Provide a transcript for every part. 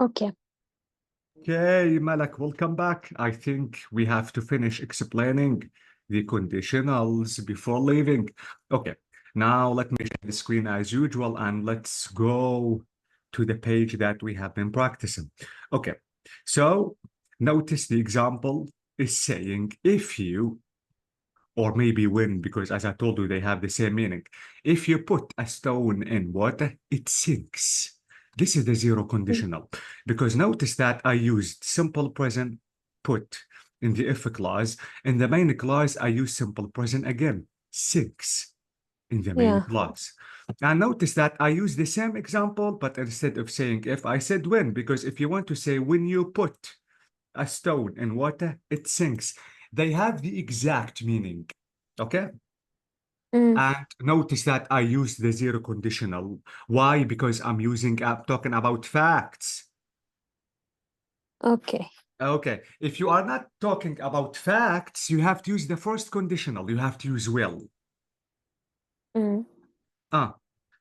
Okay. Okay, Malak, welcome back. I think we have to finish explaining the conditionals before leaving. Okay, now let me share the screen as usual and let's go to the page that we have been practicing. Okay, so notice the example is saying if you, or maybe when, because as I told you, they have the same meaning. If you put a stone in water, it sinks. This is the zero conditional. Because notice that I used simple present put in the if clause. In the main clause, I use simple present again, sinks in the main Yeah. clause. And notice that I use the same example, but instead of saying if, I said when, because if you want to say when you put a stone in water, it sinks. They have the exact meaning, okay? Mm. And notice that I use the zero conditional. Why? Because I'm talking about facts. Okay. Okay, if you are not talking about facts, you have to use the first conditional. You have to use will. Mm.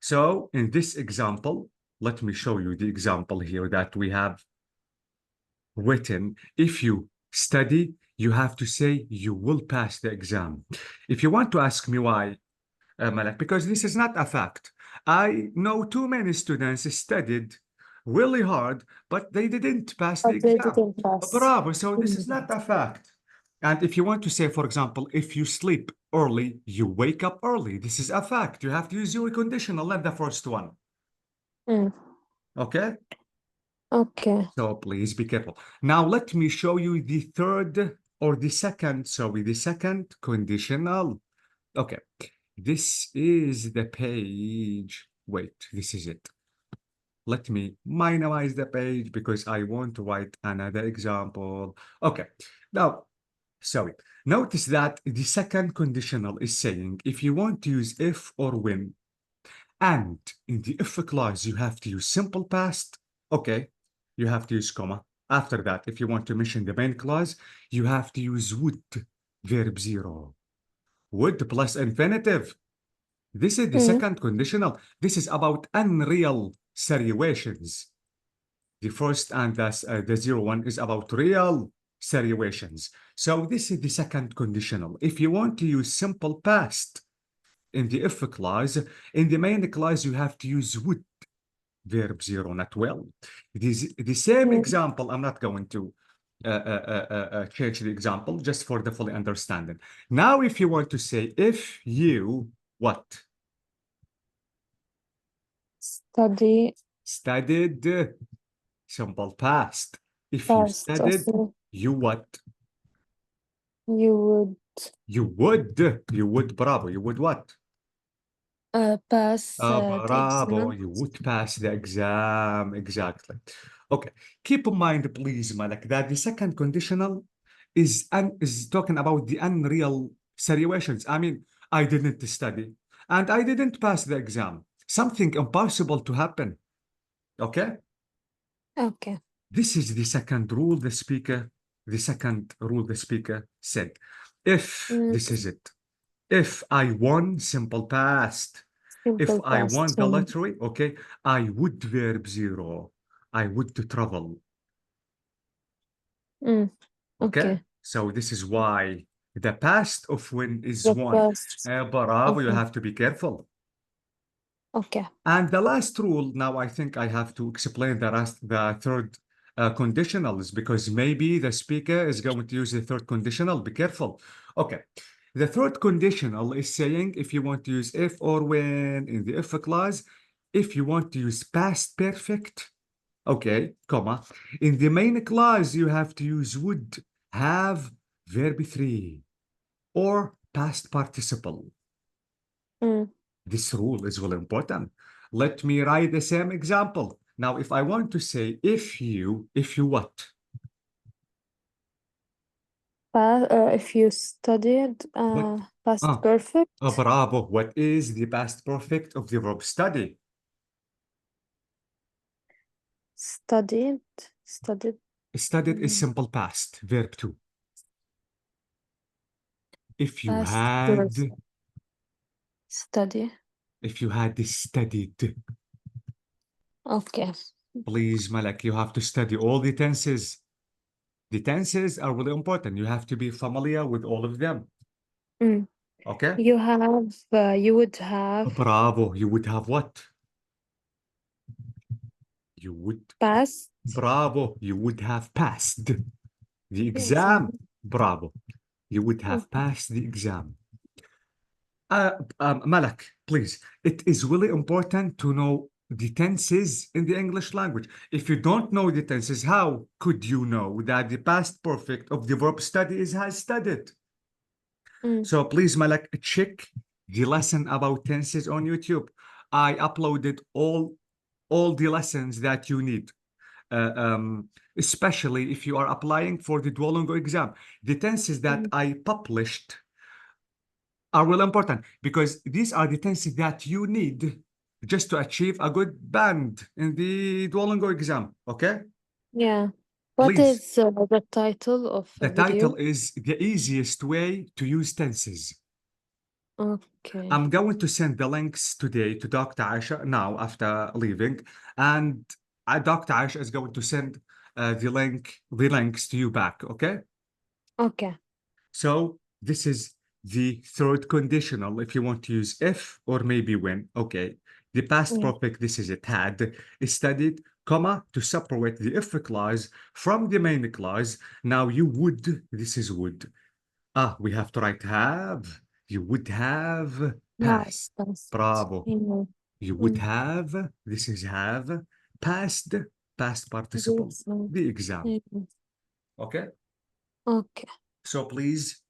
So in this example, let me show you the example here that we have written. If you study, you have to say you will pass the exam. If you want to ask me why, Malak, because this is not a fact. I know too many students studied really hard, but they didn't pass the But they exam. didn't pass. Bravo. So this is not a fact. And if you want to say, for example, if you sleep early, you wake up early. This is a fact. You have to use your conditional, not the first one. Mm. Okay? Okay. So please be careful. Now let me show you the third or the second conditional. Okay. This is the page. Wait, this is it. Let me minimize the page because I want to write another example. Okay. Now, sorry. Notice that the second conditional is saying if you want to use if or when, and in the if clause, you have to use simple past. Okay. You have to use comma. After that, if you want to mention the main clause, you have to use would, verb 0. Would plus infinitive. This is the Mm. second conditional. This is about unreal situations. The first and the zero one is about real situations. So this is the second conditional. If you want to use simple past in the if clause, in the main clause, you have to use would, verb 0, not will. The same Mm. example, I'm not going to change the example just for the full understanding. Now, if you want to say if you, what? Study Studied, simple past. If you past. studied, Also, you what? you would You would, bravo, you would what? pass the Bravo, exam. you would pass the exam, exactly. Okay, keep in mind, please, Malik, that the second conditional is talking about the unreal situations. I mean, I didn't study and I didn't pass the exam. Something impossible to happen. Okay? Okay. This is the second rule the speaker said. If, Mm. this is it. If I won, simple past. If Simple I past. won the lottery, okay, I would, verb 0. I would to travel. Mm. Okay? Okay. So this is why the past of when is The won. past. Bravo, you Okay. have to be careful. Okay. And the last rule, now I think I have to explain the third conditionals, because maybe the speaker is going to use the third conditional. Be careful. Okay. The third conditional is saying if you want to use if or when in the if clause, if you want to use past perfect, okay, comma. In the main clause, you have to use would, have, verb 3, or past participle. Mm. This rule is really important. Let me write the same example. Now, if I want to say if you what? If you studied What? past Ah, perfect. bravo. What is the past perfect of the verb study? Studied. Studied. Studied is Mm. simple past, verb 2. If you Past had, perfect. Study. if you had studied, Okay. Please, Malak, you have to study all the tenses. The tenses are really important. You have to be familiar with all of them. Mm. Okay? You would have Bravo. You would have what? You would. passed Bravo. You would have passed the the exam. exam. Bravo. You would have Okay. passed the exam. Malak, please. It is really important to know the tenses in the English language. If you don't know the tenses, how could you know that the past perfect of the verb study is has studied? Mm. So please, Malak, check the lesson about tenses on YouTube. I uploaded all the lessons that you need, especially if you are applying for the Duolingo exam. The tenses that Mm. I published are really important because these are the tenses that you need just to achieve a good band in the Duolingo exam. Okay? Yeah. What Please. is the title of The a title video? is The Easiest Way to Use Tenses. Okay. I'm going to send the links today to Dr. Aisha now after leaving, and Dr. Aisha is going to send the links to you back. Okay. Okay. So this is the third conditional. If you want to use if or maybe when. Okay. The past Yeah. perfect. This is it. Had studied, comma to separate the if clause from the main clause. Now you would. This is would. We have to write have. You would have Have passed. passed. Bravo. Yeah. You would Mm. have, this is have, passed, past The participle, exam. the exam. Yeah. Okay? Okay. So please,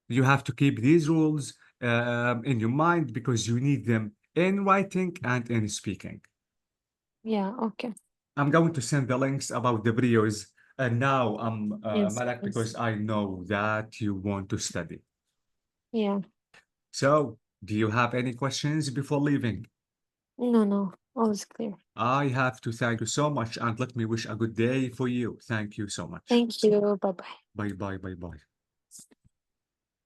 you have to keep these rules in your mind because you need them in writing and in speaking. Yeah. Okay. I'm going to send the links about the videos and now Yes, Malak, please. because I know that you want to study. Yeah. So, do you have any questions before leaving? No. All is clear. I have to thank you so much and let me wish a good day for you. Thank you so much. Thank you. Bye bye. Bye bye, bye bye.